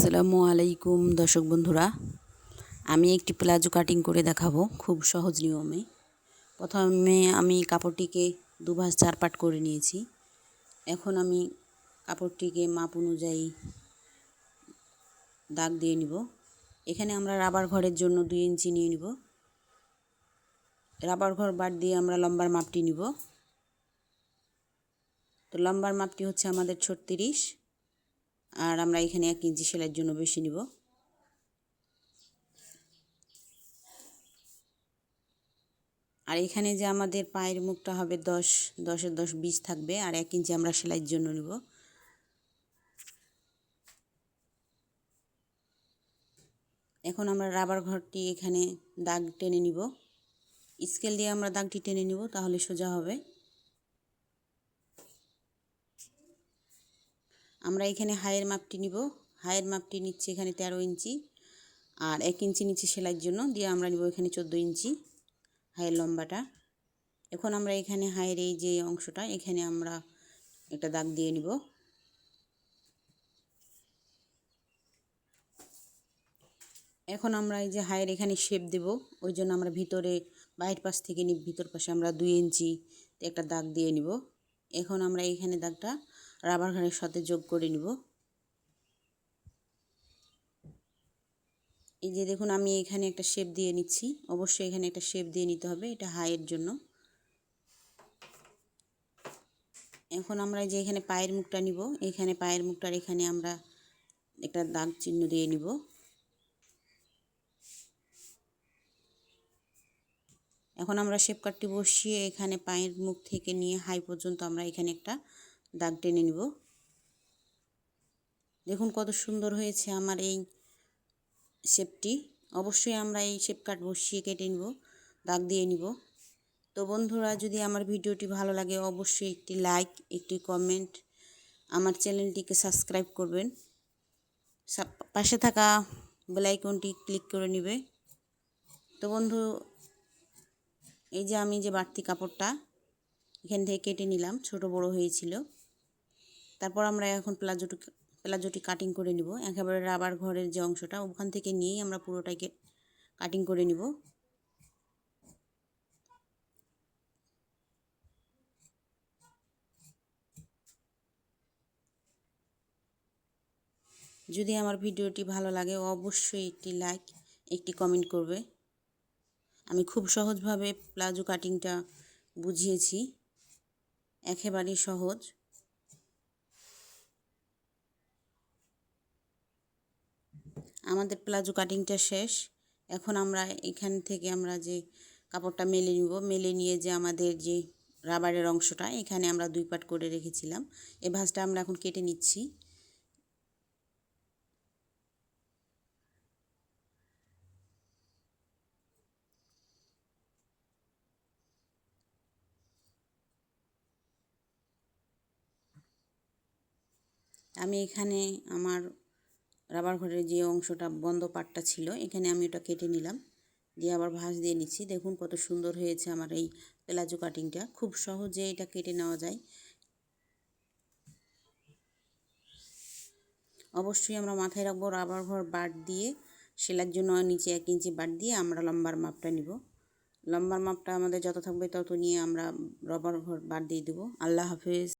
আসসালামু আলাইকুম দর্শক বন্ধুরা, আমি একটি প্লাজো কাটিং করে দেখাবো খুব সহজ নিয়মে। প্রথমে আমি কাপড়টিকে দুভাঁজ 4 পাট করে নিয়েছি। এখন আমি কাপড়টিকে মাপ অনুযায়ী দাগ দিয়ে নিব। এখানে আমরা রাবার ঘরের জন্য 2 ইঞ্চি নিয়ে নিব। রাবার ঘর বাদ দিয়ে আমরা লম্বার মাপটি নিব। তো লম্বার মাপটি হচ্ছে আমাদের 36, আর আমরা এখানে 1 ইঞ্চি সেলাইয়ের জন্য বেশি নিব। আর এখানে যে আমাদের পায়ের মুখটা হবে 10 10 20 থাকবে, আর 1 ইঞ্চি আমরা সেলাইয়ের জন্য নিব। এখন আমরা রাবার ঘরটি এখানে দাগ টেনে নিব। স্কেল দিয়ে আমরা দাগটি টেনে নিব, তাহলে সোজা হবে। আমরা এখানে হাইয়ের মাপটি নিব। হাইয়ের মাপটি নিচ্ছে এখানে 13 ইঞ্চি, আর 1 ইঞ্চি নিচে সেলাইয়ের জন্য দিয়ে আমরা নিব এখানে 14 ইঞ্চি হাইয়ের লম্বাটা। এখন আমরা এখানে হাইয়ের এই যে অংশটা এখানে আমরা একটা দাগ দিয়ে নিব। এখন আমরা এই যে হাইয়ের এখানে শেপ দেব, ওই জন্য আমরা ভিতরে বাইরের পাশ থেকে ভিতর পাশে আমরা 2 ইঞ্চি একটা দাগ দিয়ে নিব। এখন আমরা এখানে দাগটা রাবার ঘরের সাথে যোগ করে নিব। এই যে দেখুন, আমি এখানে একটা শেপ দিয়ে নিচ্ছি। অবশ্যই এখানে একটা শেপ দিয়ে নিতে হবে, এটা হাইয়ের জন্য। এখন আমরা এই যে এখানে পায়ের মুখটা নিব। এখানে পায়ের মুখটার এখানে আমরা একটা দাগ চিহ্ন দিয়ে নিব। এখন আমরা শেপ কাটটি বসিয়ে এখানে পায়ের মুখ থেকে নিয়ে হাই পর্যন্ত আমরা এখানে একটা দাগ টেনে নিব। দেখুন কত সুন্দর হয়েছে আমার এই শেপটি। অবশ্যই আমরা এই শেপ কাট বসিয়ে কেটে নিব, দাগ দিয়ে নিব। তো বন্ধুরা, যদি আমার ভিডিওটি ভালো লাগে অবশ্যই একটি লাইক, একটি কমেন্ট, আমার চ্যানেলটিকে সাবস্ক্রাইব করবেন। পাশে থাকা বেল আইকনটি ক্লিক করে নেবে। তো বন্ধু, এই যে আমি যে বাড়তি কাপড়টা এখান থেকে কেটে নিলাম, ছোট বড় হয়েছিল। তারপর আমরা এখন প্লাজোটি কাটিং করে নিব। একেবারে রাবার ঘরের যে অংশটা ওখান থেকে নিয়েই আমরা পুরোটাকে কাটিং করে নিব। যদি আমার ভিডিওটি ভালো লাগে অবশ্যই একটি লাইক, একটি কমেন্ট করবে। আমি খুব সহজভাবে প্লাজো কাটিংটা বুঝিয়েছি, একেবারেই সহজ। আমাদের প্লাজো কাটিংটা শেষ। এখন আমরা এখান থেকে আমরা যে কাপড়টা মেলে নিব, মেলে নিয়ে যে আমাদের যে রাবারের অংশটা এখানে আমরা 2 পাট করে রেখেছিলাম, এই ভাঁজটা আমরা এখন কেটে নিচ্ছি। আমি এখানে আমার রাবার ঘরের যে অংশটা বন্ধ পাটটা ছিল এখানে আমি ওটা কেটে নিলাম, দিয়ে আবার ভাঁজ দিয়ে নিচ্ছি। দেখুন কত সুন্দর হয়েছে আমার এই প্লাজো কাটিংটা। খুব সহজে এটা কেটে নেওয়া যায়। অবশ্যই আমরা মাথায় রাখবো রাবার ঘর বাদ দিয়ে সেলাইয়ের জন্য নিচে 1 ইঞ্চি বাদ দিয়ে আমরা লম্বার মাপটা নিব। লম্বার মাপটা আমাদের যত থাকবে তত নিয়ে আমরা রাবার ঘর বাদ দিয়ে দেবো। আল্লাহ হাফেজ।